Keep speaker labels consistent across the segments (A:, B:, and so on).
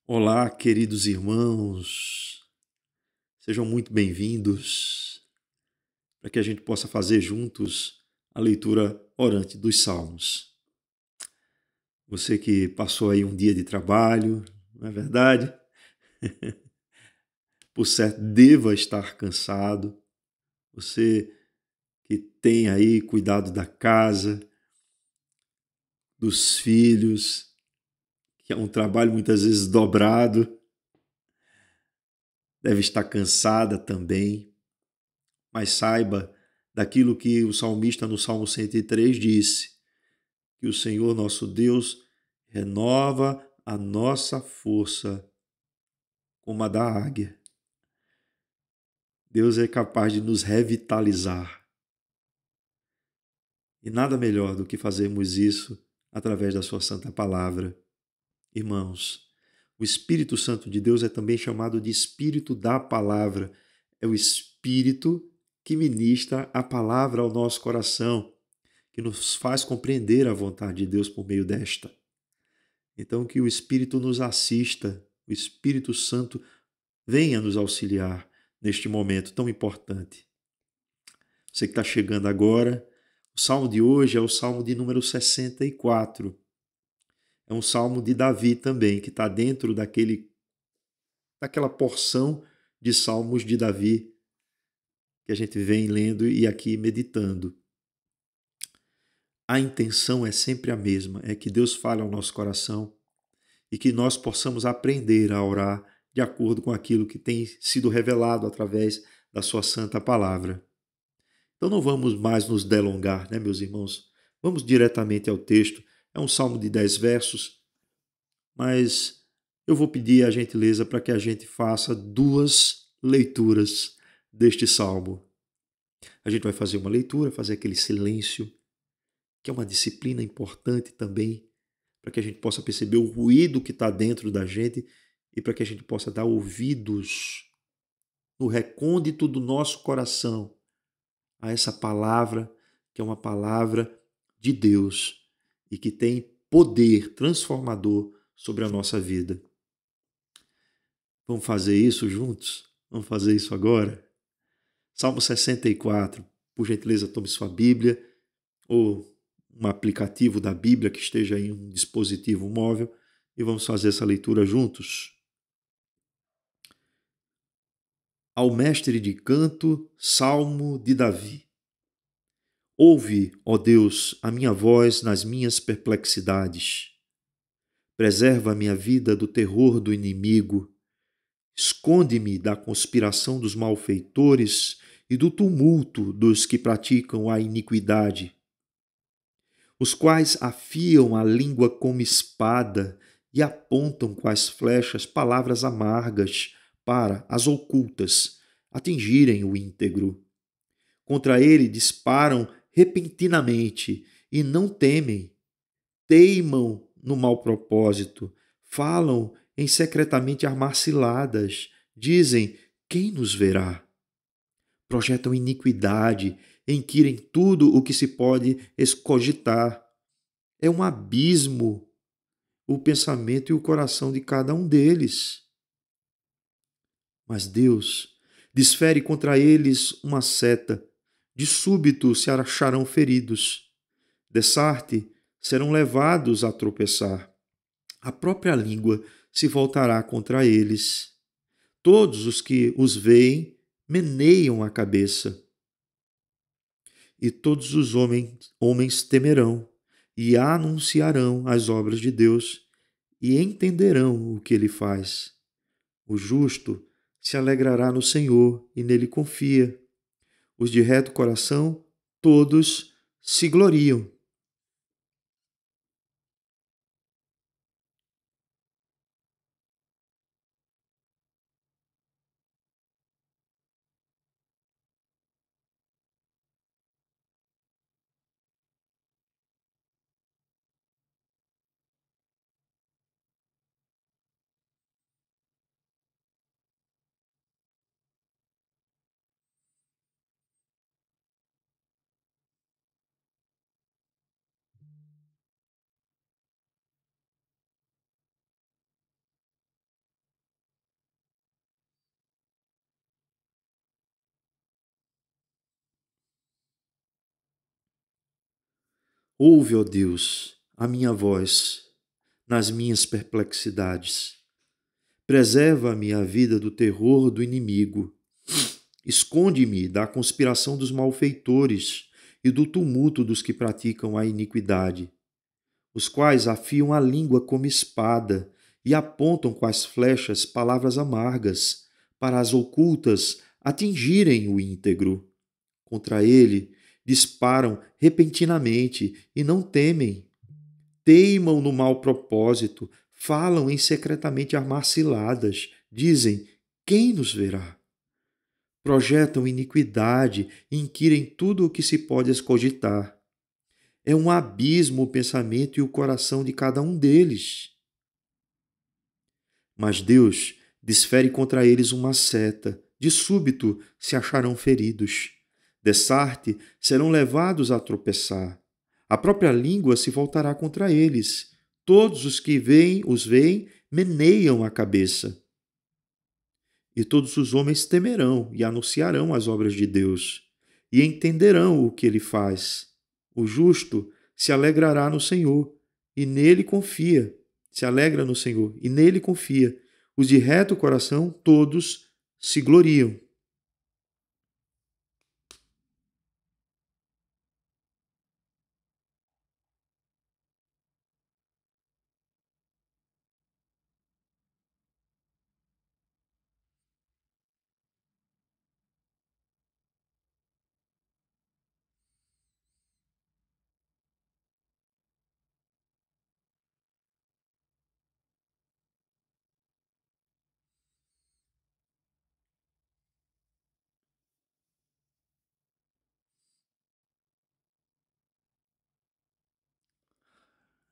A: Olá, queridos irmãos, sejam muito bem-vindos para que a gente possa fazer juntos a leitura orante dos Salmos. Você que passou aí um dia de trabalho, não é verdade? Por certo, deva estar cansado. Você que tem aí cuidado da casa, dos filhos, que é um trabalho muitas vezes dobrado, deve estar cansada também. Mas saiba daquilo que o salmista no Salmo 103 disse, que o Senhor nosso Deus renova a nossa força como a da águia. Deus é capaz de nos revitalizar. E nada melhor do que fazermos isso através da sua santa palavra. Irmãos, o Espírito Santo de Deus é também chamado de Espírito da Palavra. É o Espírito que ministra a palavra ao nosso coração, que nos faz compreender a vontade de Deus por meio desta. Então, que o Espírito nos assista, o Espírito Santo venha nos auxiliar neste momento tão importante. Você que está chegando agora, o salmo de hoje é o salmo de número 64. É um salmo de Davi também, que está dentro daquela porção de salmos de Davi que a gente vem lendo e aqui meditando. A intenção é sempre a mesma, é que Deus fale ao nosso coração e que nós possamos aprender a orar de acordo com aquilo que tem sido revelado através da sua santa palavra. Então não vamos mais nos delongar, né, meus irmãos? Vamos diretamente ao texto. É um salmo de 10 versos, mas eu vou pedir a gentileza para que a gente faça duas leituras deste salmo. A gente vai fazer uma leitura, fazer aquele silêncio, que é uma disciplina importante também, para que a gente possa perceber o ruído que está dentro da gente e para que a gente possa dar ouvidos no recôndito do nosso coração a essa palavra, que é uma palavra de Deus e que tem poder transformador sobre a nossa vida. Vamos fazer isso juntos? Vamos fazer isso agora? Salmo 64. Por gentileza, tome sua Bíblia ou um aplicativo da Bíblia que esteja em um dispositivo móvel e vamos fazer essa leitura juntos. Ao mestre de canto, Salmo de Davi. Ouve, ó Deus, a minha voz nas minhas perplexidades. Preserva a minha vida do terror do inimigo. Esconde-me da conspiração dos malfeitores e do tumulto dos que praticam a iniquidade, os quais afiam a língua como espada e apontam com as flechas palavras amargas para as ocultas atingirem o íntegro. Contra ele disparam repentinamente e não temem, teimam no mau propósito, falam em secretamente armar ciladas, dizem: quem nos verá? Projetam iniquidade, inquirem tudo o que se pode escogitar. É um abismo o pensamento e o coração de cada um deles. Mas Deus desfere contra eles uma seta, de súbito se acharão feridos, dessarte serão levados a tropeçar. A própria língua se voltará contra eles. Todos os que os veem meneiam a cabeça. E todos os homens temerão e anunciarão as obras de Deus e entenderão o que ele faz. O justo se alegrará no Senhor e nele confia. Os de reto coração, todos se gloriam. Ouve, ó Deus, a minha voz nas minhas perplexidades. Preserva a minha vida do terror do inimigo. Esconde-me da conspiração dos malfeitores e do tumulto dos que praticam a iniquidade, os quais afiam a língua como espada e apontam com as flechas palavras amargas, para as ocultas atingirem o íntegro. Contra ele disparam repentinamente e não temem. Teimam no mau propósito, falam em secretamente armar ciladas, dizem: quem nos verá? Projetam iniquidade e inquirem tudo o que se pode escogitar. É um abismo o pensamento e o coração de cada um deles. Mas Deus desfere contra eles uma seta, de súbito se acharão feridos. Dessarte serão levados a tropeçar. A própria língua se voltará contra eles. Todos os que os veem meneiam a cabeça. E todos os homens temerão e anunciarão as obras de Deus, e entenderão o que ele faz. O justo se alegrará no Senhor, e nele confia. Se alegra no Senhor, e nele confia. Os de reto coração, todos se gloriam.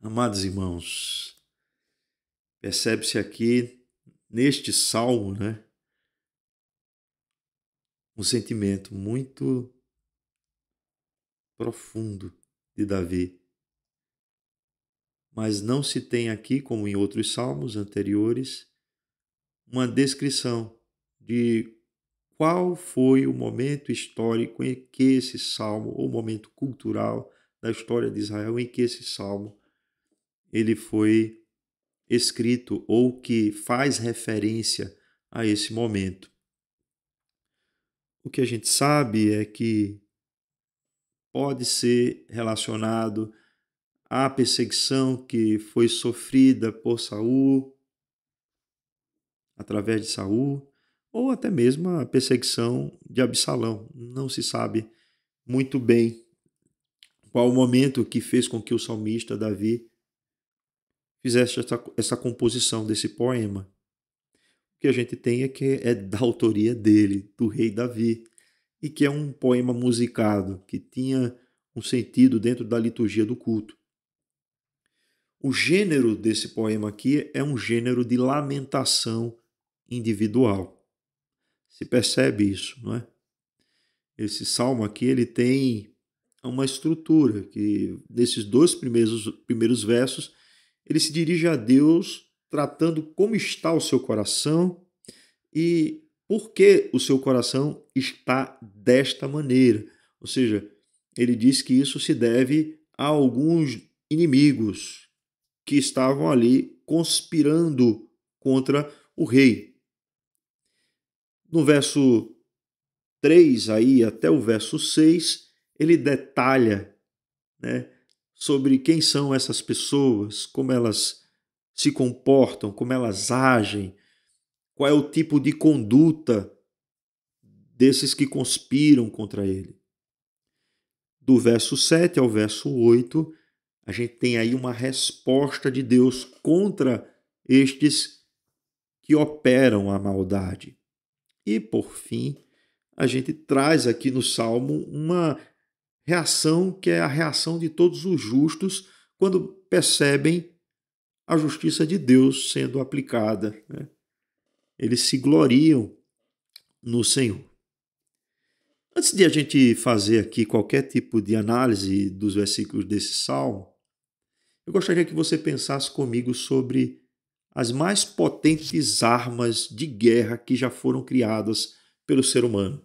A: Amados irmãos, percebe-se aqui neste salmo, um sentimento muito profundo de Davi. Mas não se tem aqui, como em outros salmos anteriores, uma descrição de qual foi o momento histórico em que esse salmo, ou momento cultural da história de Israel, em que esse salmo ele foi escrito ou que faz referência a esse momento. O que a gente sabe é que pode ser relacionado à perseguição que foi sofrida por Saul, através de Saul, ou até mesmo a perseguição de Absalão. Não se sabe muito bem qual o momento que fez com que o salmista Davi fizesse essa composição desse poema. O que a gente tem é que é da autoria dele, do rei Davi, e que é um poema musicado, que tinha um sentido dentro da liturgia do culto. O gênero desse poema aqui é um gênero de lamentação individual. Se percebe isso, não é? Esse salmo aqui, ele tem uma estrutura que, nesses dois primeiros versos, ele se dirige a Deus tratando como está o seu coração e por que o seu coração está desta maneira. Ou seja, ele diz que isso se deve a alguns inimigos que estavam ali conspirando contra o rei. No verso 3 aí até o verso 6, ele detalha, sobre quem são essas pessoas, como elas se comportam, como elas agem, qual é o tipo de conduta desses que conspiram contra ele. Do verso 7 ao verso 8, a gente tem aí uma resposta de Deus contra estes que operam a maldade. E, por fim, a gente traz aqui no Salmo uma reação que é a reação de todos os justos quando percebem a justiça de Deus sendo aplicada. Eles se gloriam no Senhor. Antes de a gente fazer aqui qualquer tipo de análise dos versículos desse salmo, eu gostaria que você pensasse comigo sobre as mais potentes armas de guerra que já foram criadas pelo ser humano.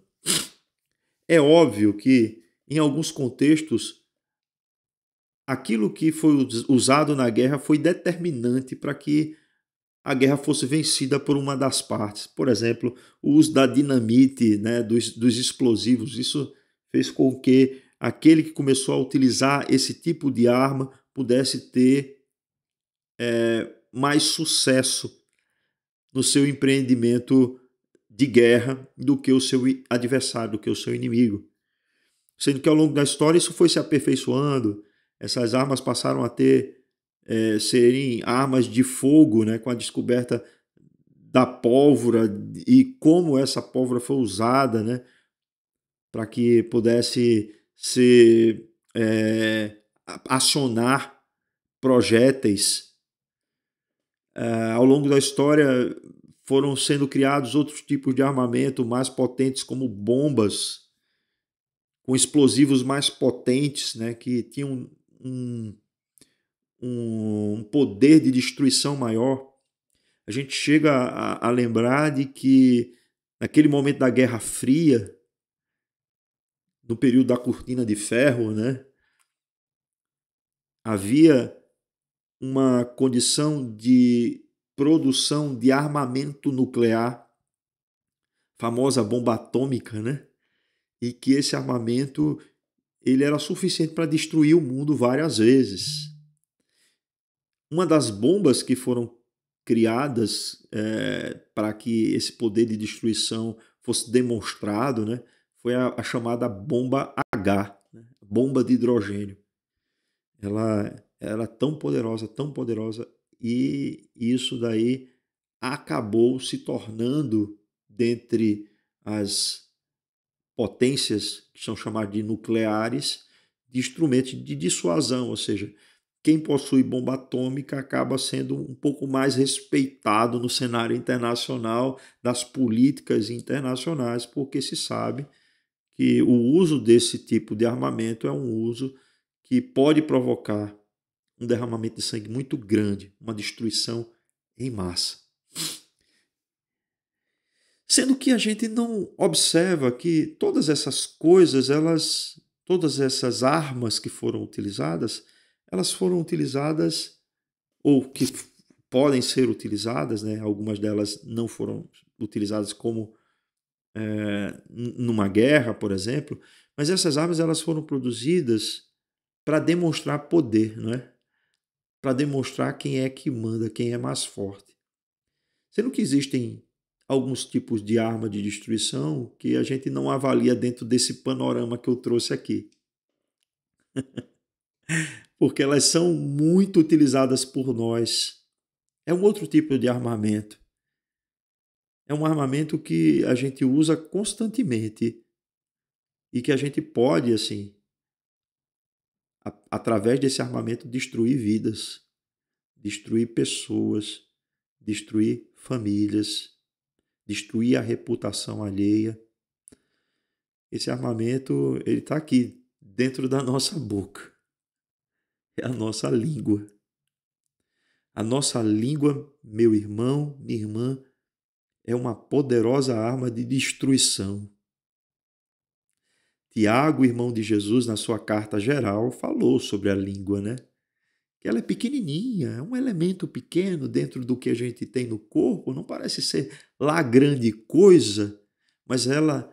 A: É óbvio que, em alguns contextos, aquilo que foi usado na guerra foi determinante para que a guerra fosse vencida por uma das partes. Por exemplo, o uso da dinamite, né, dos explosivos. Isso fez com que aquele que começou a utilizar esse tipo de arma pudesse ter mais sucesso no seu empreendimento de guerra do que o seu adversário, do que o seu inimigo. Sendo que ao longo da história isso foi se aperfeiçoando, essas armas passaram a serem armas de fogo, né, com a descoberta da pólvora e como essa pólvora foi usada, né, para que pudesse ser acionar projéteis. Ao longo da história foram sendo criados outros tipos de armamento mais potentes, como bombas, com explosivos mais potentes, né, que tinham um poder de destruição maior. A gente chega a lembrar de que naquele momento da Guerra Fria, no período da Cortina de Ferro, né, havia uma condição de produção de armamento nuclear, famosa bomba atômica, né? E que esse armamento ele era suficiente para destruir o mundo várias vezes. Uma das bombas que foram criadas para que esse poder de destruição fosse demonstrado, né, foi a chamada bomba H, né, bomba de hidrogênio. Ela era tão poderosa, e isso daí acabou se tornando, dentre as potências que são chamadas de nucleares, de instrumentos de dissuasão, ou seja, quem possui bomba atômica acaba sendo um pouco mais respeitado no cenário internacional, das políticas internacionais, porque se sabe que o uso desse tipo de armamento é um uso que pode provocar um derramamento de sangue muito grande, uma destruição em massa. Sendo que a gente não observa que todas essas coisas, todas essas armas que foram utilizadas, elas foram utilizadas, ou que podem ser utilizadas, né? Algumas delas não foram utilizadas como numa guerra, por exemplo, mas essas armas elas foram produzidas para demonstrar poder, não é? Para demonstrar quem é que manda, quem é mais forte. Sendo que existem alguns tipos de arma de destruição que a gente não avalia dentro desse panorama que eu trouxe aqui. Porque elas são muito utilizadas por nós. É um outro tipo de armamento. É um armamento que a gente usa constantemente e que a gente pode, assim, através desse armamento, destruir vidas, destruir pessoas, destruir famílias, destruir a reputação alheia. Esse armamento, ele está aqui, dentro da nossa boca. É a nossa língua. A nossa língua, meu irmão, minha irmã, é uma poderosa arma de destruição. Tiago, irmão de Jesus, na sua carta geral, falou sobre a língua, né? Que ela é pequenininha, é um elemento pequeno dentro do que a gente tem no corpo, não parece ser lá grande coisa, mas ela,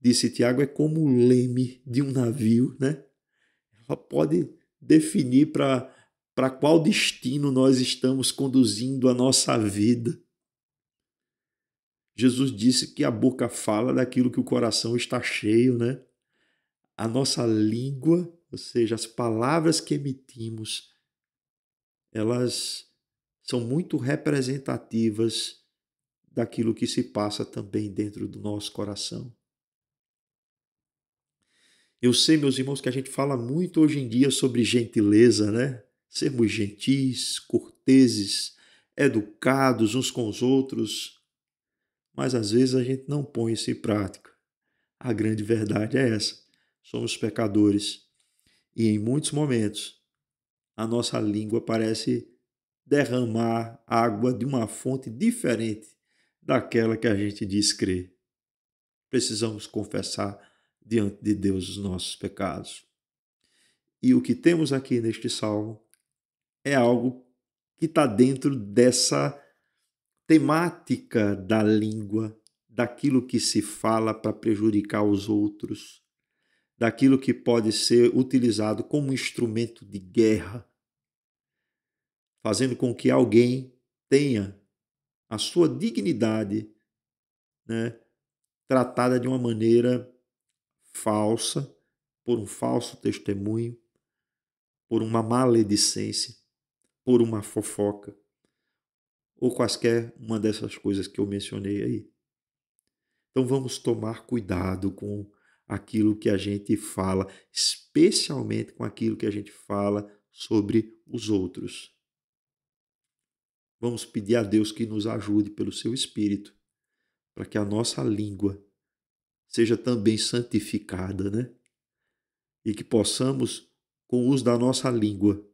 A: disse Tiago, é como o leme de um navio, né? Ela pode definir para qual destino nós estamos conduzindo a nossa vida. Jesus disse que a boca fala daquilo que o coração está cheio, né? A nossa língua, ou seja, as palavras que emitimos, elas são muito representativas daquilo que se passa também dentro do nosso coração. Eu sei, meus irmãos, que a gente fala muito hoje em dia sobre gentileza, né? Sermos gentis, corteses, educados uns com os outros, mas às vezes a gente não põe isso em prática. A grande verdade é essa. Somos pecadores e em muitos momentos a nossa língua parece derramar água de uma fonte diferente daquela que a gente diz crer. Precisamos confessar diante de Deus os nossos pecados. E o que temos aqui neste salmo é algo que está dentro dessa temática da língua, daquilo que se fala para prejudicar os outros, daquilo que pode ser utilizado como instrumento de guerra, fazendo com que alguém tenha a sua dignidade, né, tratada de uma maneira falsa, por um falso testemunho, por uma maledicência, por uma fofoca, ou quaisquer uma dessas coisas que eu mencionei aí. Então vamos tomar cuidado com aquilo que a gente fala, especialmente com aquilo que a gente fala sobre os outros. Vamos pedir a Deus que nos ajude pelo seu Espírito, para que a nossa língua seja também santificada, né? E que possamos, com o uso da nossa língua,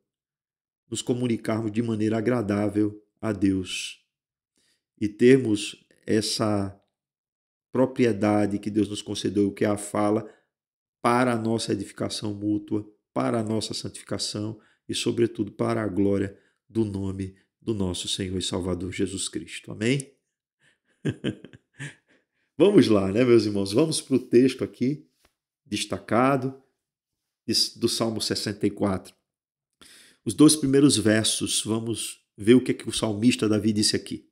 A: nos comunicarmos de maneira agradável a Deus e termos essa propriedade que Deus nos concedeu, que é a fala, para a nossa edificação mútua, para a nossa santificação e, sobretudo, para a glória do nome do nosso Senhor e Salvador Jesus Cristo. Amém? Vamos lá, né, meus irmãos? Vamos para o texto aqui, destacado, do Salmo 64. Os 2 primeiros versos, vamos ver o que o salmista Davi disse aqui.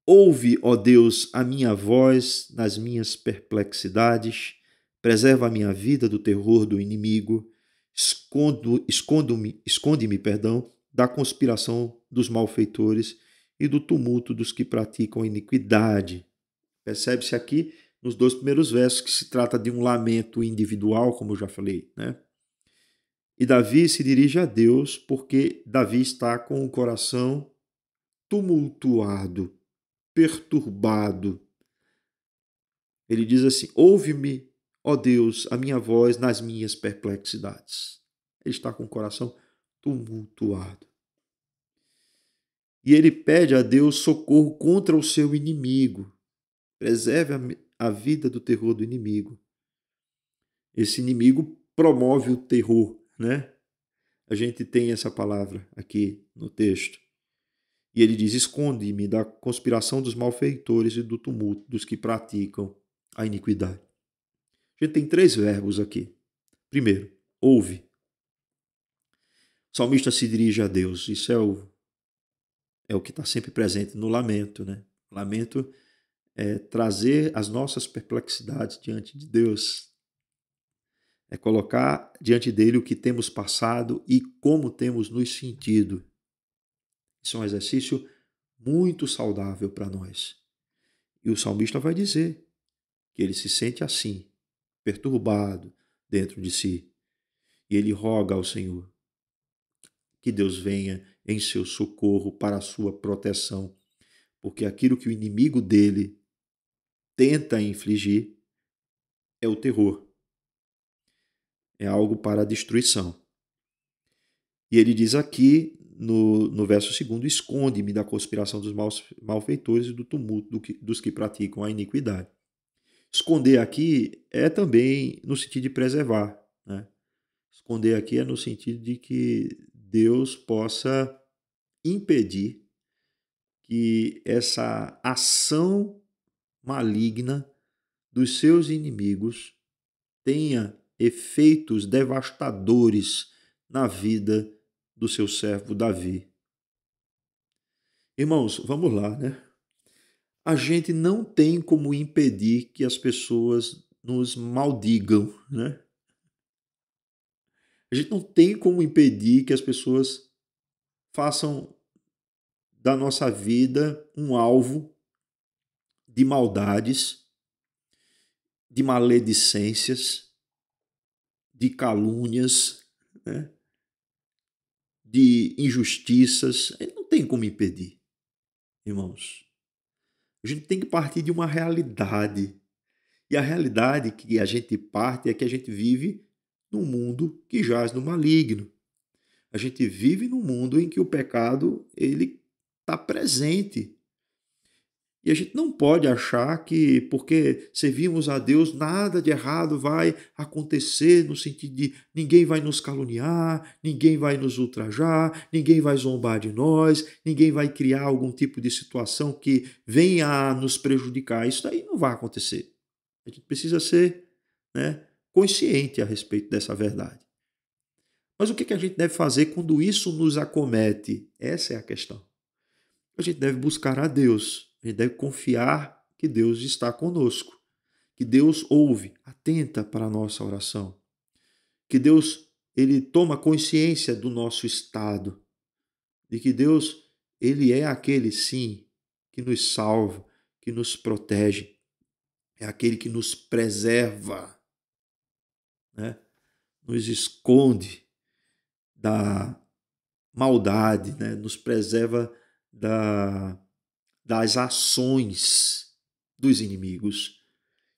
A: Ouve, ó Deus, a minha voz nas minhas perplexidades, preserva a minha vida do terror do inimigo, esconde-me, da conspiração dos malfeitores e do tumulto dos que praticam a iniquidade. Percebe-se aqui, nos 2 primeiros versos, que se trata de um lamento individual, como eu já falei, né? E Davi se dirige a Deus porque Davi está com o coração tumultuado, perturbado. Ele diz assim: ouve-me, ó Deus, a minha voz nas minhas perplexidades. Ele está com o coração tumultuado. E ele pede a Deus socorro contra o seu inimigo. Preserve a vida do terror do inimigo. Esse inimigo promove o terror, né? A gente tem essa palavra aqui no texto. E ele diz: esconde-me da conspiração dos malfeitores e do tumulto dos que praticam a iniquidade. A gente tem 3 verbos aqui. Primeiro, ouve. O salmista se dirige a Deus. Isso é o que está sempre presente no lamento, né? O lamento é trazer as nossas perplexidades diante de Deus. É colocar diante dele o que temos passado e como temos nos sentido. Isso é um exercício muito saudável para nós. E o salmista vai dizer que ele se sente assim, perturbado dentro de si. E ele roga ao Senhor que Deus venha em seu socorro para a sua proteção, porque aquilo que o inimigo dele tenta infligir é o terror, é algo para a destruição. E ele diz aqui no verso 2: esconde-me da conspiração dos malfeitores e do tumulto dos que praticam a iniquidade. Esconder aqui é também no sentido de preservar, né? Esconder aqui é no sentido de que Deus possa impedir que essa ação maligna dos seus inimigos tenha efeitos devastadores na vida do seu servo Davi. Irmãos, vamos lá, né? A gente não tem como impedir que as pessoas nos maldigam, né? A gente não tem como impedir que as pessoas façam da nossa vida um alvo de maldades, de maledicências, de calúnias, né? De injustiças. A gente não tem como impedir, irmãos. A gente tem que partir de uma realidade. E a realidade que a gente parte é que a gente vive num mundo que jaz no maligno. A gente vive num mundo em que o pecado ele está presente. E a gente não pode achar que porque servimos a Deus, nada de errado vai acontecer, no sentido de ninguém vai nos caluniar, ninguém vai nos ultrajar, ninguém vai zombar de nós, ninguém vai criar algum tipo de situação que venha a nos prejudicar. Isso daí não vai acontecer. A gente precisa ser, né, consciente a respeito dessa verdade. Mas o que a gente deve fazer quando isso nos acomete? Essa é a questão. A gente deve buscar a Deus, a gente deve confiar que Deus está conosco, que Deus ouve, atenta para a nossa oração, que Deus ele toma consciência do nosso estado, de que Deus ele é aquele sim que nos salva, que nos protege, é aquele que nos preserva, né? Nos esconde da maldade, né? Nos preserva da das ações dos inimigos.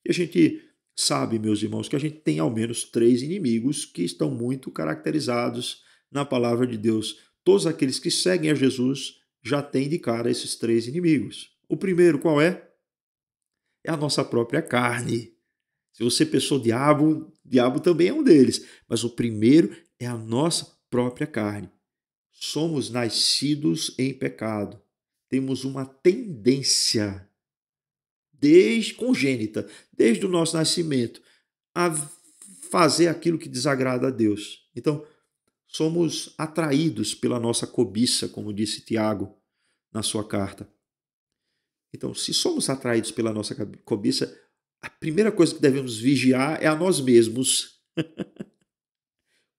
A: E a gente sabe, meus irmãos, que a gente tem ao menos três inimigos que estão muito caracterizados na palavra de Deus. Todos aqueles que seguem a Jesus já têm de cara esses três inimigos. O primeiro qual é? É a nossa própria carne. Se você pensou diabo também é um deles. Mas o primeiro é a nossa própria carne. Somos nascidos em pecado. Temos uma tendência desde congênita, desde o nosso nascimento, a fazer aquilo que desagrada a Deus. Então, somos atraídos pela nossa cobiça, como disse Tiago na sua carta. Então, se somos atraídos pela nossa cobiça, a primeira coisa que devemos vigiar é a nós mesmos.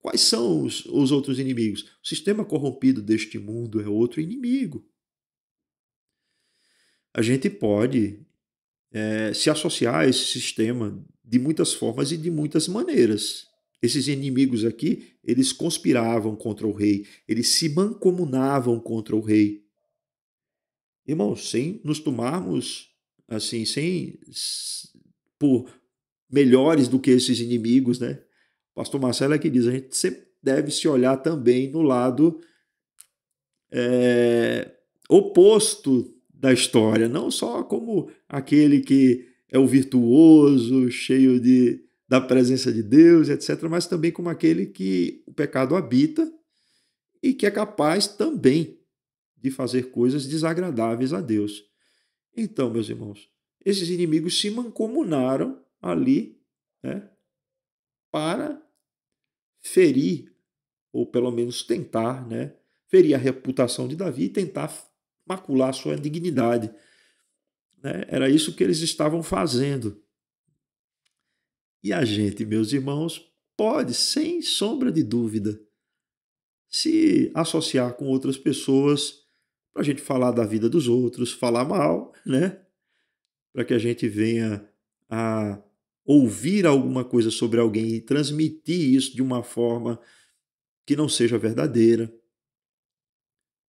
A: Quais são os outros inimigos? O sistema corrompido deste mundo é outro inimigo. A gente pode se associar a esse sistema de muitas formas e de muitas maneiras. Esses inimigos aqui, eles conspiravam contra o rei, eles se mancomunavam contra o rei. Irmãos, sem nos tomarmos assim, sem por melhores do que esses inimigos, né? O pastor Marcelo é que diz, a gente sempre deve se olhar também no lado oposto da história, não só como aquele que é o virtuoso, cheio da presença de Deus, etc., mas também como aquele que o pecado habita e que é capaz também de fazer coisas desagradáveis a Deus. Então, meus irmãos, esses inimigos se mancomunaram ali, né, para ferir, ou pelo menos tentar, né, ferir a reputação de Davi e tentar macular sua dignidade. Né? Era isso que eles estavam fazendo. E a gente, meus irmãos, pode, sem sombra de dúvida, se associar com outras pessoas para a gente falar da vida dos outros, falar mal, né? Para que a gente venha a ouvir alguma coisa sobre alguém e transmitir isso de uma forma que não seja verdadeira.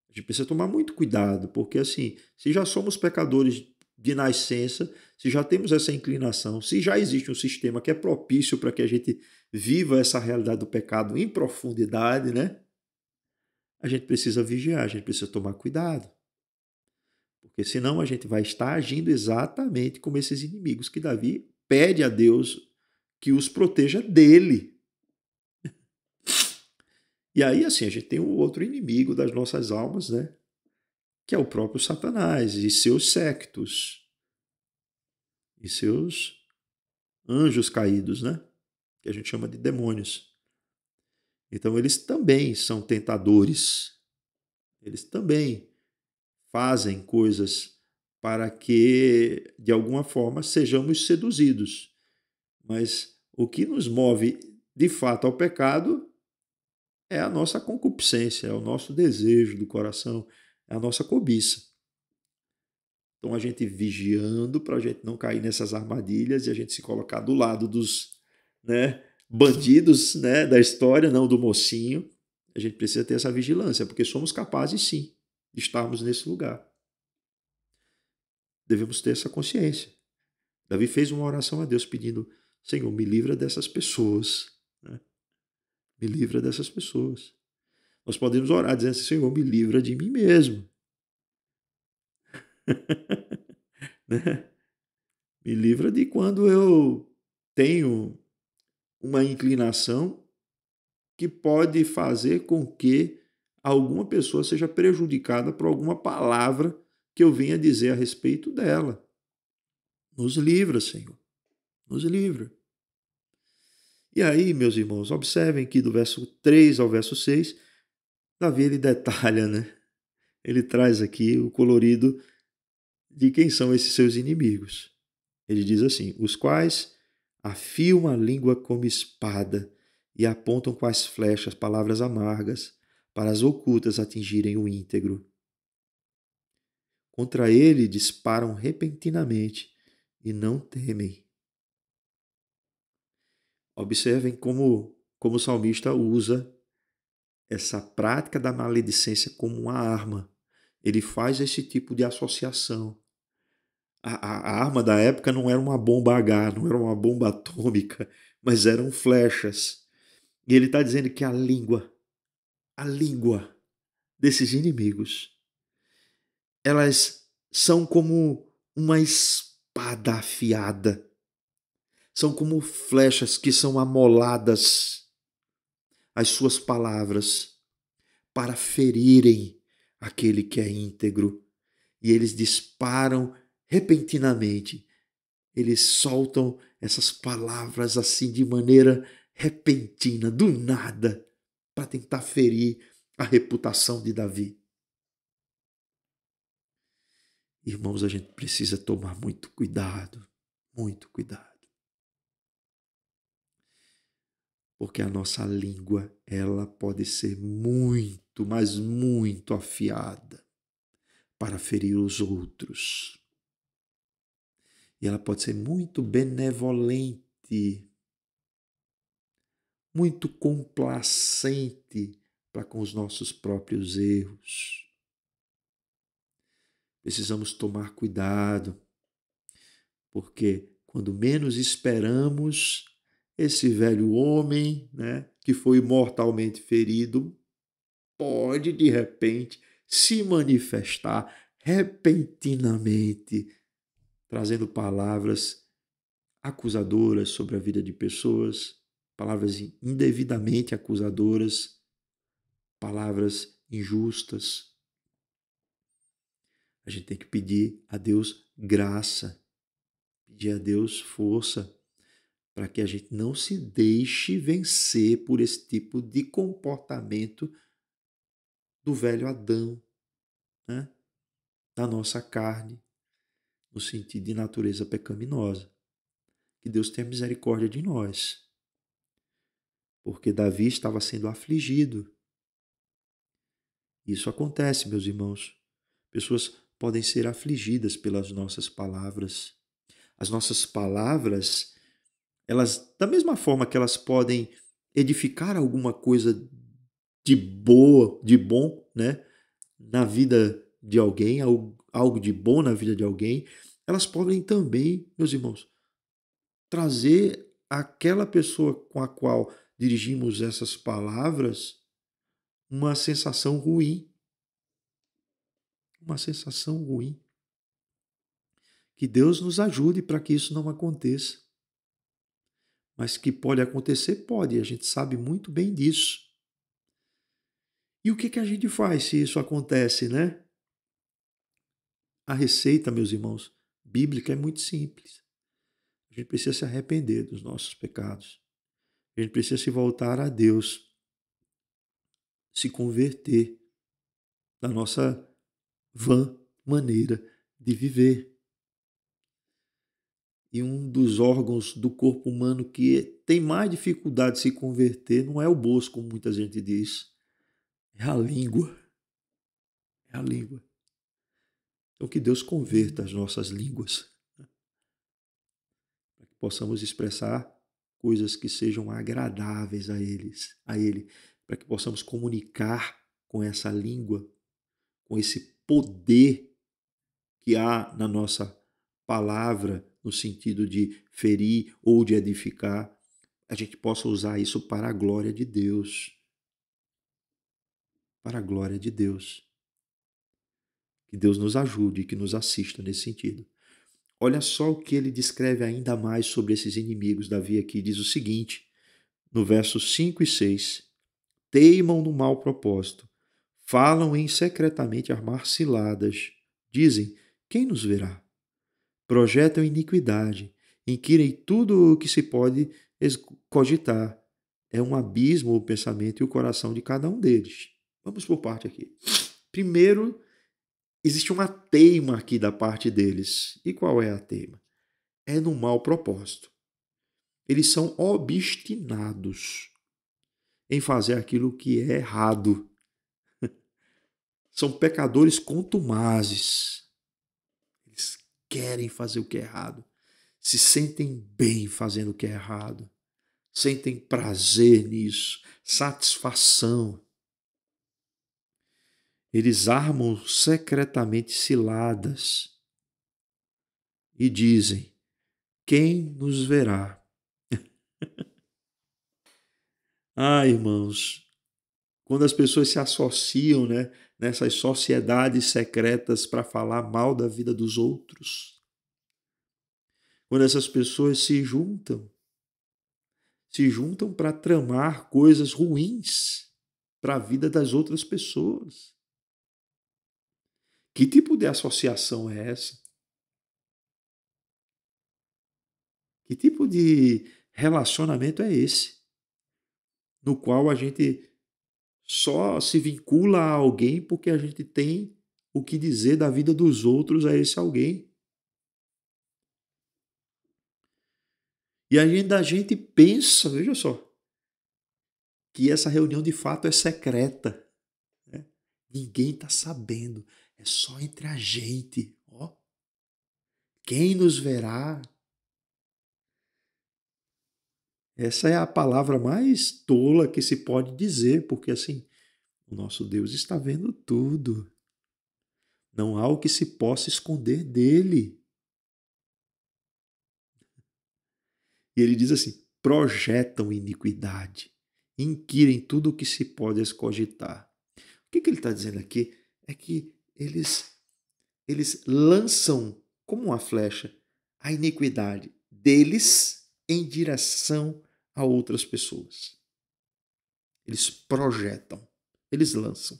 A: A gente precisa tomar muito cuidado, porque assim, se já somos pecadores de nascença, se já temos essa inclinação, se já existe um sistema que é propício para que a gente viva essa realidade do pecado em profundidade, né? A gente precisa vigiar, a gente precisa tomar cuidado, porque senão a gente vai estar agindo exatamente como esses inimigos que Davi pede a Deus que os proteja dele. E aí, assim, a gente tem o outro inimigo das nossas almas, né? Que é o próprio Satanás e seus séquitos e seus anjos caídos, né? Que a gente chama de demônios. Então, eles também são tentadores. Eles também fazem coisas para que, de alguma forma, sejamos seduzidos. Mas o que nos move, de fato, ao pecado é a nossa concupiscência, é o nosso desejo do coração, é a nossa cobiça. Então, a gente vigiando para a gente não cair nessas armadilhas e a gente se colocar do lado dos, né, bandidos, né, da história, não do mocinho. A gente precisa ter essa vigilância, porque somos capazes, sim, de estarmos nesse lugar. Devemos ter essa consciência. Davi fez uma oração a Deus pedindo: Senhor, me livra dessas pessoas. Né? Me livra dessas pessoas. Nós podemos orar dizendo assim: Senhor, me livra de mim mesmo. né? Me livra de quando eu tenho uma inclinação que pode fazer com que alguma pessoa seja prejudicada por alguma palavra que eu venha dizer a respeito dela. Nos livra, Senhor, nos livra. E aí, meus irmãos, observem que do verso 3 ao verso 6, Davi ele detalha, né? Ele traz aqui o colorido de quem são esses seus inimigos. Ele diz assim: os quais afiam a língua como espada e apontam com as flechas palavras amargas para as ocultas atingirem o íntegro. Contra ele disparam repentinamente e não temem. Observem como o salmista usa essa prática da maledicência como uma arma. Ele faz esse tipo de associação. A arma da época não era uma bomba H, não era uma bomba atômica, mas eram flechas. E ele está dizendo que a língua desses inimigos, elas são como uma espada afiada, são como flechas que são amoladas às suas palavras para ferirem aquele que é íntegro. E eles disparam repentinamente. Eles soltam essas palavras assim de maneira repentina, do nada, para tentar ferir a reputação de Davi. Irmãos, a gente precisa tomar muito cuidado, muito cuidado. Porque a nossa língua, ela pode ser muito, mas muito afiada para ferir os outros. E ela pode ser muito benevolente, muito complacente para com os nossos próprios erros. Precisamos tomar cuidado, porque quando menos esperamos, esse velho homem, né, que foi mortalmente ferido, pode de repente se manifestar repentinamente, trazendo palavras acusadoras sobre a vida de pessoas, palavras indevidamente acusadoras, palavras injustas. A gente tem que pedir a Deus graça, pedir a Deus força, para que a gente não se deixe vencer por esse tipo de comportamento do velho Adão, né? Da nossa carne, no sentido de natureza pecaminosa. Que Deus tenha misericórdia de nós, porque Davi estava sendo afligido. Isso acontece, meus irmãos. Pessoas podem ser afligidas pelas nossas palavras. As nossas palavras, elas, da mesma forma que elas podem edificar alguma coisa de boa, de bom, né, na vida de alguém, algo de bom na vida de alguém, elas podem também, meus irmãos, trazer àquela pessoa com a qual dirigimos essas palavras uma sensação ruim, uma sensação ruim. Que Deus nos ajude para que isso não aconteça. Mas que pode acontecer, pode, a gente sabe muito bem disso. E o que a gente faz se isso acontece, né? A receita, meus irmãos, bíblica é muito simples. A gente precisa se arrepender dos nossos pecados. A gente precisa se voltar a Deus, se converter da nossa vã maneira de viver. E um dos órgãos do corpo humano que tem mais dificuldade de se converter não é o bolso, como muita gente diz, é a língua. É a língua. Então que Deus converta as nossas línguas, né, para que possamos expressar coisas que sejam agradáveis a Ele, para que possamos comunicar com essa língua, com esse poder que há na nossa palavra, no sentido de ferir ou de edificar, a gente possa usar isso para a glória de Deus. Para a glória de Deus. Que Deus nos ajude e que nos assista nesse sentido. Olha só o que ele descreve ainda mais sobre esses inimigos. Davi aqui diz o seguinte, no versos 5 e 6. Teimam no mau propósito, falam em secretamente armar ciladas. Dizem, quem nos verá? Projetam iniquidade, inquirem tudo o que se pode cogitar. É um abismo o pensamento e o coração de cada um deles. Vamos por parte aqui. Primeiro, existe uma teima aqui da parte deles. E qual é a teima? É no mau propósito. Eles são obstinados em fazer aquilo que é errado. São pecadores contumazes. Eles querem fazer o que é errado. Se sentem bem fazendo o que é errado. Sentem prazer nisso, satisfação. Eles armam secretamente ciladas e dizem, quem nos verá? Ah, irmãos, quando as pessoas se associam, né, nessas sociedades secretas para falar mal da vida dos outros, quando essas pessoas se juntam para tramar coisas ruins para a vida das outras pessoas. Que tipo de associação é essa? Que tipo de relacionamento é esse? No qual a gente só se vincula a alguém porque a gente tem o que dizer da vida dos outros a esse alguém. E ainda a gente pensa, veja só, que essa reunião de fato é secreta. Né? Ninguém está sabendo. É só entre a gente. Ó. Quem nos verá? Essa é a palavra mais tola que se pode dizer, porque assim, o nosso Deus está vendo tudo. Não há o que se possa esconder dele. E ele diz assim: projetam iniquidade, inquirem tudo o que se pode escogitar. O que ele está dizendo aqui é que eles lançam como uma flecha a iniquidade deles em direção a outras pessoas. Eles projetam, eles lançam.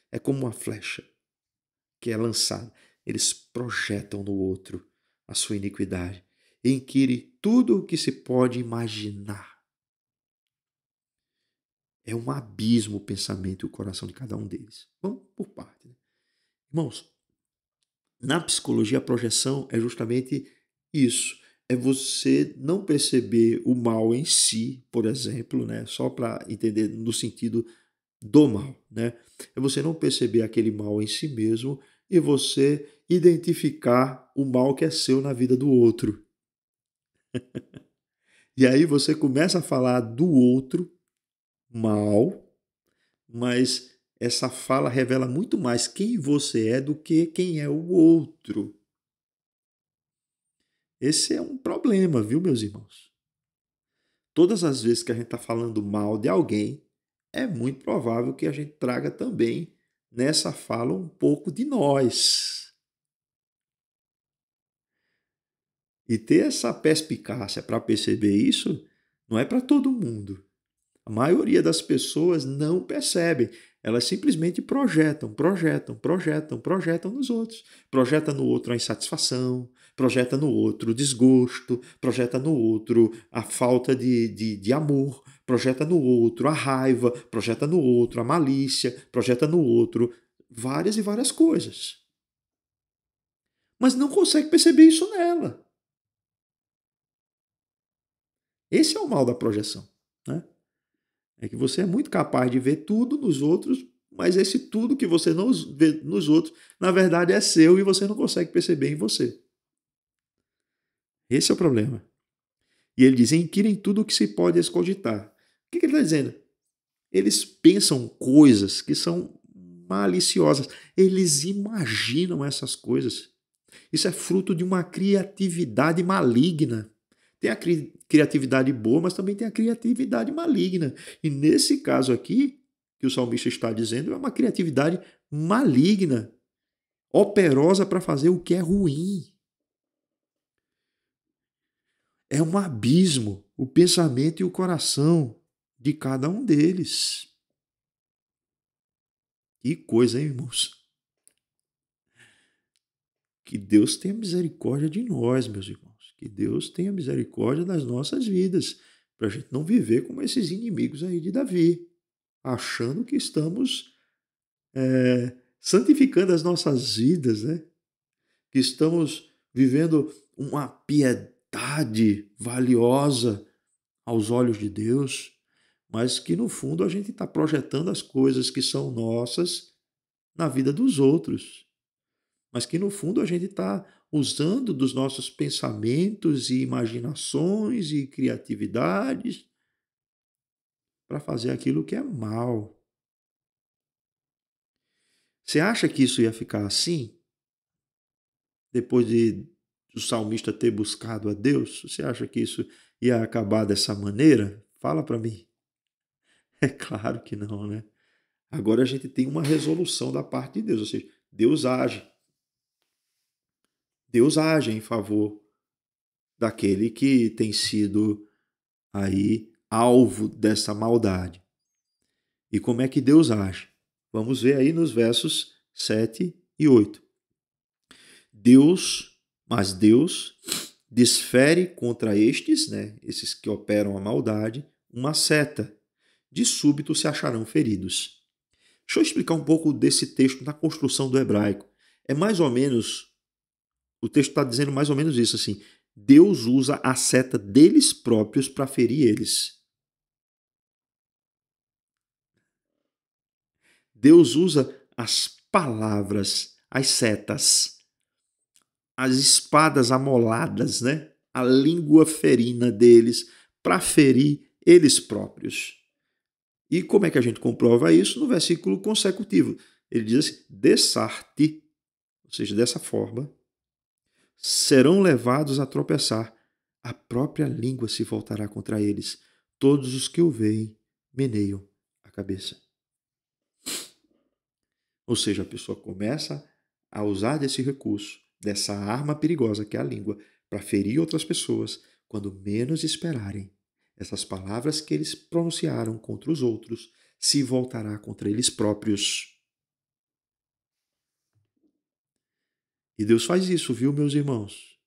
A: É como uma flecha que é lançada. Eles projetam no outro a sua iniquidade. Inquire tudo o que se pode imaginar. É um abismo o pensamento e o coração de cada um deles. Vamos por parte. Né? Irmãos, na psicologia a projeção é justamente isso. É você não perceber o mal em si, por exemplo, né? Só para entender no sentido do mal, né? É você não perceber aquele mal em si mesmo e você identificar o mal que é seu na vida do outro. E aí você começa a falar do outro mal, mas essa fala revela muito mais quem você é do que quem é o outro. Esse é um problema, viu, meus irmãos? Todas as vezes que a gente está falando mal de alguém, é muito provável que a gente traga também nessa fala um pouco de nós. E ter essa perspicácia para perceber isso não é para todo mundo. A maioria das pessoas não percebem. Elas simplesmente projetam nos outros. Projeta no outro a insatisfação, projeta no outro o desgosto, projeta no outro a falta de amor, projeta no outro a raiva, projeta no outro a malícia, projeta no outro várias e várias coisas. Mas não consegue perceber isso nela. Esse é o mal da projeção, né? É que você é muito capaz de ver tudo nos outros, mas esse tudo que você não vê nos outros, na verdade é seu e você não consegue perceber em você. Esse é o problema. E ele diz, inquirem tudo o que se pode escogitar. O que ele está dizendo? Eles pensam coisas que são maliciosas. Eles imaginam essas coisas. Isso é fruto de uma criatividade maligna. Tem a criatividade boa, mas também tem a criatividade maligna. E nesse caso aqui, que o salmista está dizendo, é uma criatividade maligna, operosa para fazer o que é ruim. É um abismo o pensamento e o coração de cada um deles. Que coisa, hein, irmãos? Que Deus tenha misericórdia de nós, meus irmãos. Que Deus tenha misericórdia das nossas vidas, para a gente não viver como esses inimigos aí de Davi, achando que estamos santificando as nossas vidas, né? Que estamos vivendo uma piedade valiosa aos olhos de Deus, mas que no fundo a gente está projetando as coisas que são nossas na vida dos outros, mas que no fundo a gente está usando dos nossos pensamentos e imaginações e criatividades para fazer aquilo que é mal. Você acha que isso ia ficar assim depois de o salmista ter buscado a Deus? Você acha que isso ia acabar dessa maneira? Fala para mim. É claro que não, né? Agora a gente tem uma resolução da parte de Deus, ou seja, Deus age. Deus age em favor daquele que tem sido aí alvo dessa maldade. E como é que Deus age? Vamos ver aí nos versos 7 e 8. Deus desfere contra estes, né, esses que operam a maldade, uma seta. De súbito se acharão feridos. Deixa eu explicar um pouco desse texto na construção do hebraico. É mais ou menos, o texto está dizendo mais ou menos isso, assim, Deus usa a seta deles próprios para ferir eles. Deus usa as palavras, as setas, as espadas amoladas, né? A língua ferina deles para ferir eles próprios. E como é que a gente comprova isso? No versículo consecutivo. Ele diz assim: dessarte, ou seja, dessa forma, serão levados a tropeçar. A própria língua se voltará contra eles. Todos os que o veem meneiam a cabeça. Ou seja, a pessoa começa a usar desse recurso, dessa arma perigosa que é a língua, para ferir outras pessoas quando menos esperarem. Essas palavras que eles pronunciaram contra os outros se voltará contra eles próprios. E Deus faz isso, viu, meus irmãos?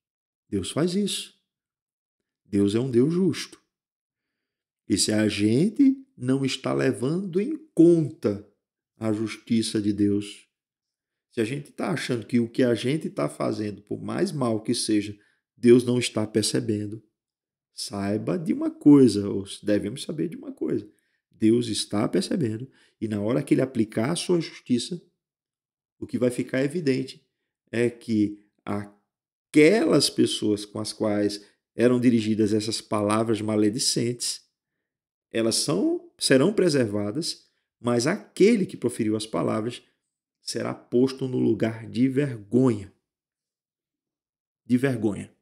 A: Deus faz isso. Deus é um Deus justo. E se a gente não está levando em conta a justiça de Deus, se a gente está achando que o que a gente está fazendo, por mais mal que seja, Deus não está percebendo, saiba de uma coisa, ou devemos saber de uma coisa. Deus está percebendo, e na hora que ele aplicar a sua justiça, o que vai ficar evidente é que aquelas pessoas com as quais eram dirigidas essas palavras maledicentes, serão preservadas, mas aquele que proferiu as palavras será posto no lugar de vergonha. De vergonha.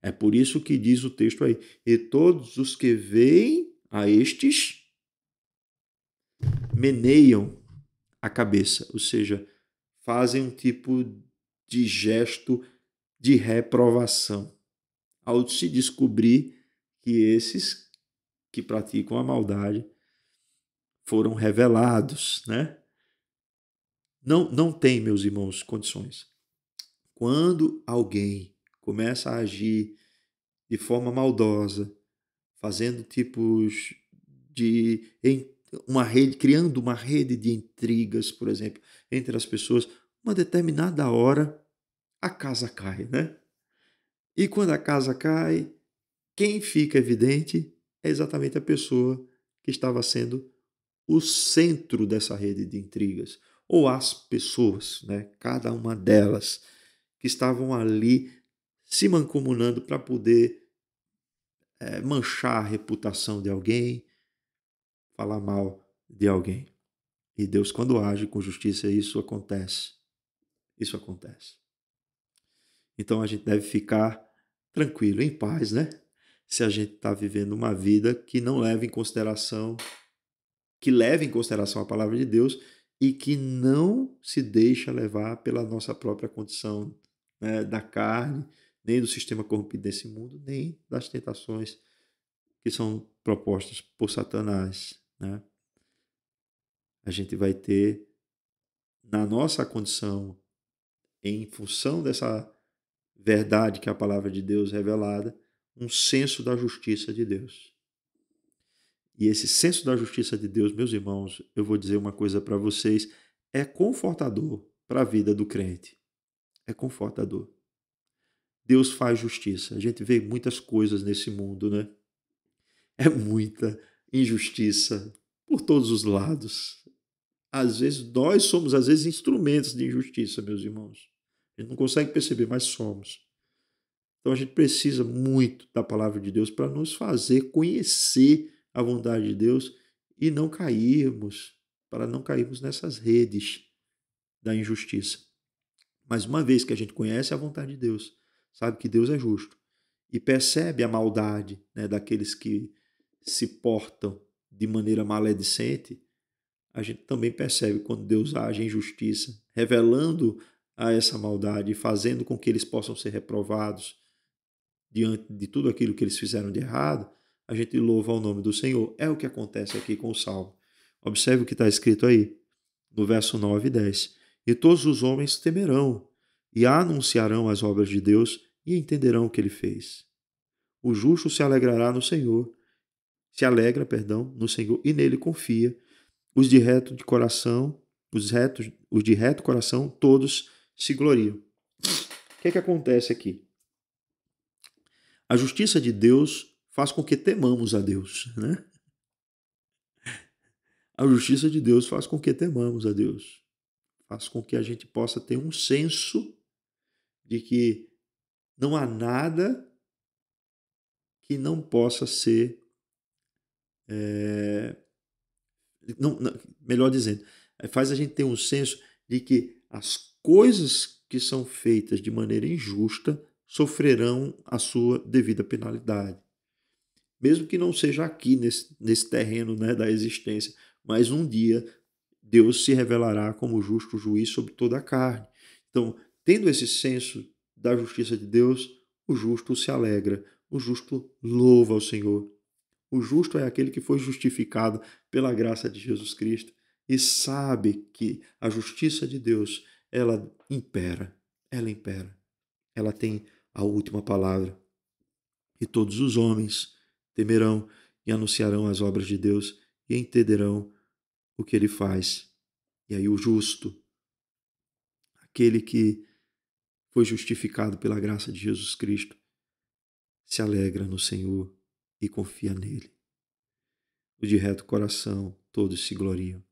A: É por isso que diz o texto aí: e todos os que veem a estes meneiam a cabeça, ou seja, fazem um tipo de gesto de reprovação ao se descobrir que esses que praticam a maldade foram revelados, né? Não tem, meus irmãos, condições. Quando alguém começa a agir de forma maldosa, fazendo tipos de uma rede, criando uma rede de intrigas, por exemplo, entre as pessoas, uma determinada hora a casa cai, né? E quando a casa cai, quem fica evidente é exatamente a pessoa que estava sendo o centro dessa rede de intrigas, ou as pessoas, né? Cada uma delas que estavam ali se mancomunando para poder manchar a reputação de alguém, falar mal de alguém. E Deus, quando age com justiça, isso acontece. Isso acontece. Então a gente deve ficar tranquilo, em paz, né? Se a gente está vivendo uma vida que não leva em consideração, que leve em consideração a palavra de Deus e que não se deixa levar pela nossa própria condição, né, da carne, nem do sistema corrompido desse mundo, nem das tentações que são propostas por Satanás, né? A gente vai ter, na nossa condição, em função dessa verdade que é a palavra de Deus revelada, um senso da justiça de Deus. E esse senso da justiça de Deus, meus irmãos, eu vou dizer uma coisa para vocês, é confortador para a vida do crente. É confortador. Deus faz justiça. A gente vê muitas coisas nesse mundo, né? É muita injustiça por todos os lados. Às vezes, nós somos, às vezes, instrumentos de injustiça, meus irmãos. A gente não consegue perceber, mas somos. Então, a gente precisa muito da palavra de Deus para nos fazer conhecer a vontade de Deus e não cairmos, para não cairmos nessas redes da injustiça. Mas uma vez que a gente conhece a vontade de Deus, sabe que Deus é justo e percebe a maldade, né, daqueles que se portam de maneira maledicente, a gente também percebe quando Deus age em justiça, revelando a essa maldade e fazendo com que eles possam ser reprovados diante de tudo aquilo que eles fizeram de errado, a gente louva o nome do Senhor. É o que acontece aqui com o Salmo. Observe o que está escrito aí, no verso 9 e 10. E todos os homens temerão e anunciarão as obras de Deus e entenderão o que ele fez. O justo se alegrará no Senhor, se alegra, perdão, no Senhor e nele confia. Os de reto de coração, os de reto coração, todos se gloriam. O que é que acontece aqui? A justiça de Deus faz com que temamos a Deus, né? A justiça de Deus faz com que temamos a Deus. Faz com que a gente possa ter um senso de que não há nada que não possa ser, melhor dizendo, faz a gente ter um senso de que as coisas que são feitas de maneira injusta sofrerão a sua devida penalidade. Mesmo que não seja aqui nesse terreno, né, da existência, mas um dia Deus se revelará como justo juiz sobre toda a carne. Então, tendo esse senso da justiça de Deus, o justo se alegra, o justo louva ao Senhor. O justo é aquele que foi justificado pela graça de Jesus Cristo e sabe que a justiça de Deus, ela impera, ela tem a última palavra. E todos os homens temerão e anunciarão as obras de Deus e entenderão o que ele faz. E aí o justo, aquele que foi justificado pela graça de Jesus Cristo, se alegra no Senhor e confia nele. Os de reto coração, todos se gloriam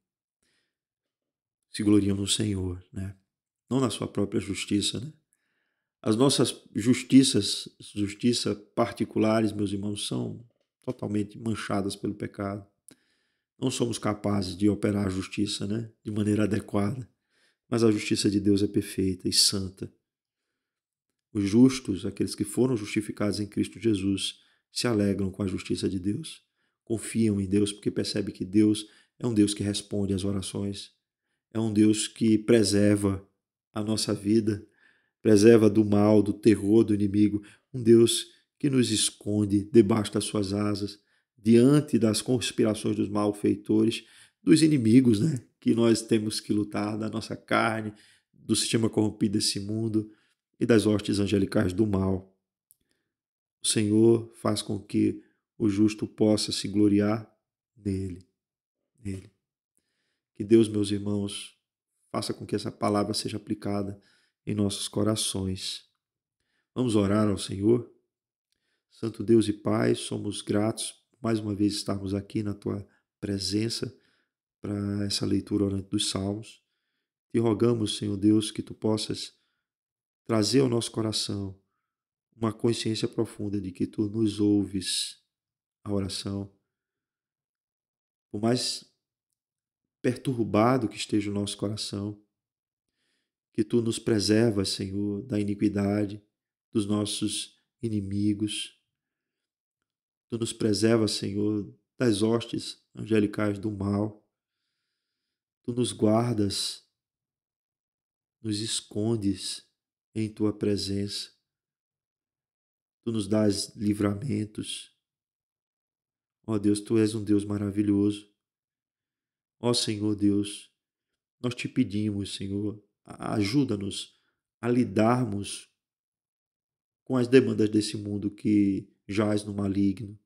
A: no Senhor, né? Não na sua própria justiça, né? As nossas justiça particulares, meus irmãos, são totalmente manchadas pelo pecado. Não somos capazes de operar a justiça, né, de maneira adequada, mas a justiça de Deus é perfeita e santa. Os justos, aqueles que foram justificados em Cristo Jesus, se alegram com a justiça de Deus, confiam em Deus porque percebem que Deus é um Deus que responde às orações, é um Deus que preserva a nossa vida, preserva do mal, do terror do inimigo, um Deus que nos esconde debaixo das suas asas, diante das conspirações dos malfeitores, dos inimigos, né, que nós temos que lutar, da nossa carne, do sistema corrompido desse mundo e das hostes angelicais do mal. O Senhor faz com que o justo possa se gloriar nele. Que Deus, meus irmãos, faça com que essa palavra seja aplicada em nossos corações. Vamos orar ao Senhor? Santo Deus e Pai, somos gratos por mais uma vez estarmos aqui na Tua presença para essa leitura orante dos Salmos. Te rogamos, Senhor Deus, que Tu possas trazer ao nosso coração uma consciência profunda de que Tu nos ouves a oração. Por mais perturbado que esteja o nosso coração, que Tu nos preservas, Senhor, da iniquidade, dos nossos inimigos. Tu nos preservas, Senhor, das hostes angelicais do mal. Tu nos guardas, nos escondes em Tua presença. Tu nos dás livramentos. Ó Deus, Tu és um Deus maravilhoso. Ó Senhor Deus, nós te pedimos, Senhor, ajuda-nos a lidarmos com as demandas desse mundo que jaz no maligno,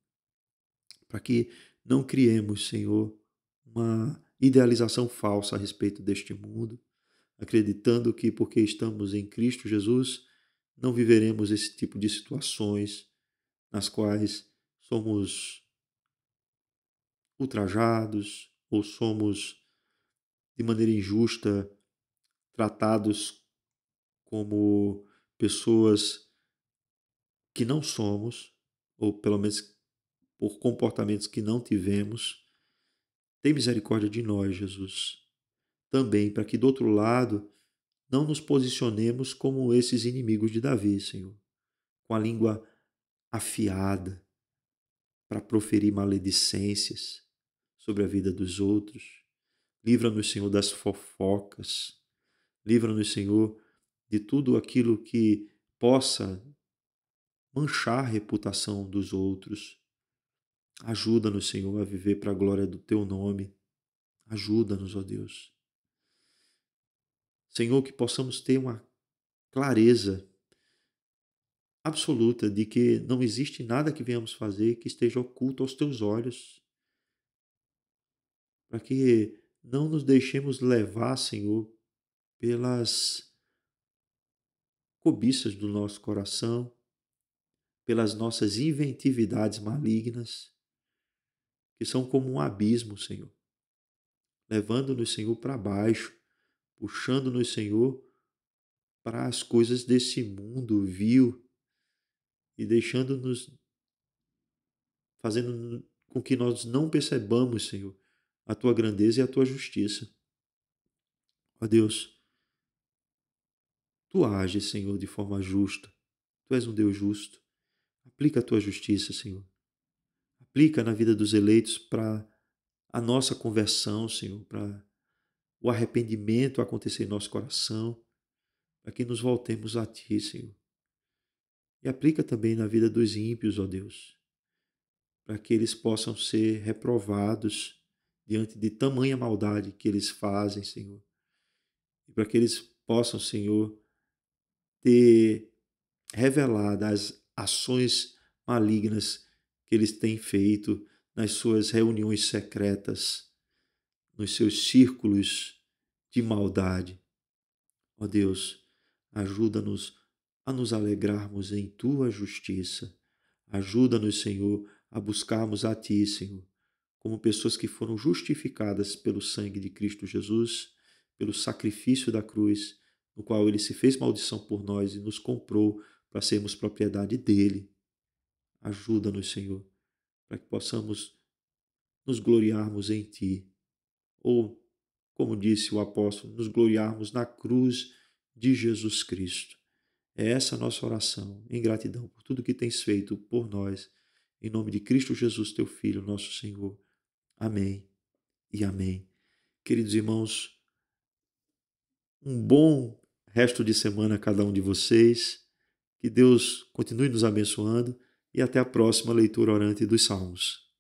A: para que não criemos, Senhor, uma idealização falsa a respeito deste mundo, acreditando que porque estamos em Cristo Jesus, não viveremos esse tipo de situações nas quais somos ultrajados ou somos de maneira injusta tratados como pessoas que não somos, ou pelo menos por comportamentos que não tivemos. Tem misericórdia de nós, Jesus. Também para que do outro lado não nos posicionemos como esses inimigos de Davi, Senhor, com a língua afiada para proferir maledicências sobre a vida dos outros. Livra-nos, Senhor, das fofocas. Livra-nos, Senhor, de tudo aquilo que possa manchar a reputação dos outros. Ajuda-nos, Senhor, a viver para a glória do Teu nome. Ajuda-nos, ó Deus. Senhor, que possamos ter uma clareza absoluta de que não existe nada que venhamos fazer que esteja oculto aos Teus olhos. Para que não nos deixemos levar, Senhor, pelas cobiças do nosso coração, pelas nossas inventividades malignas, que são como um abismo, Senhor, levando-nos, Senhor, para baixo, puxando-nos, Senhor, para as coisas desse mundo vil e deixando-nos, fazendo com que nós não percebamos, Senhor, a Tua grandeza e a Tua justiça. Ó Deus, Tu ages, Senhor, de forma justa. Tu és um Deus justo. Aplica a Tua justiça, Senhor. Aplica na vida dos eleitos para a nossa conversão, Senhor, para o arrependimento acontecer em nosso coração, para que nos voltemos a Ti, Senhor. E aplica também na vida dos ímpios, ó Deus, para que eles possam ser reprovados diante de tamanha maldade que eles fazem, Senhor. E para que eles possam, Senhor, ter revelado as ações malignas que eles têm feito nas suas reuniões secretas, nos seus círculos de maldade. Ó Deus, ajuda-nos a nos alegrarmos em Tua justiça. Ajuda-nos, Senhor, a buscarmos a Ti, Senhor, como pessoas que foram justificadas pelo sangue de Cristo Jesus, pelo sacrifício da cruz, no qual Ele se fez maldição por nós e nos comprou para sermos propriedade dEle. Ajuda-nos, Senhor, para que possamos nos gloriarmos em Ti, ou, como disse o apóstolo, nos gloriarmos na cruz de Jesus Cristo. É essa a nossa oração, em gratidão por tudo que tens feito por nós, em nome de Cristo Jesus, Teu Filho, nosso Senhor. Amém e amém. Queridos irmãos, um bom resto de semana a cada um de vocês. Que Deus continue nos abençoando e até a próxima leitura orante dos Salmos.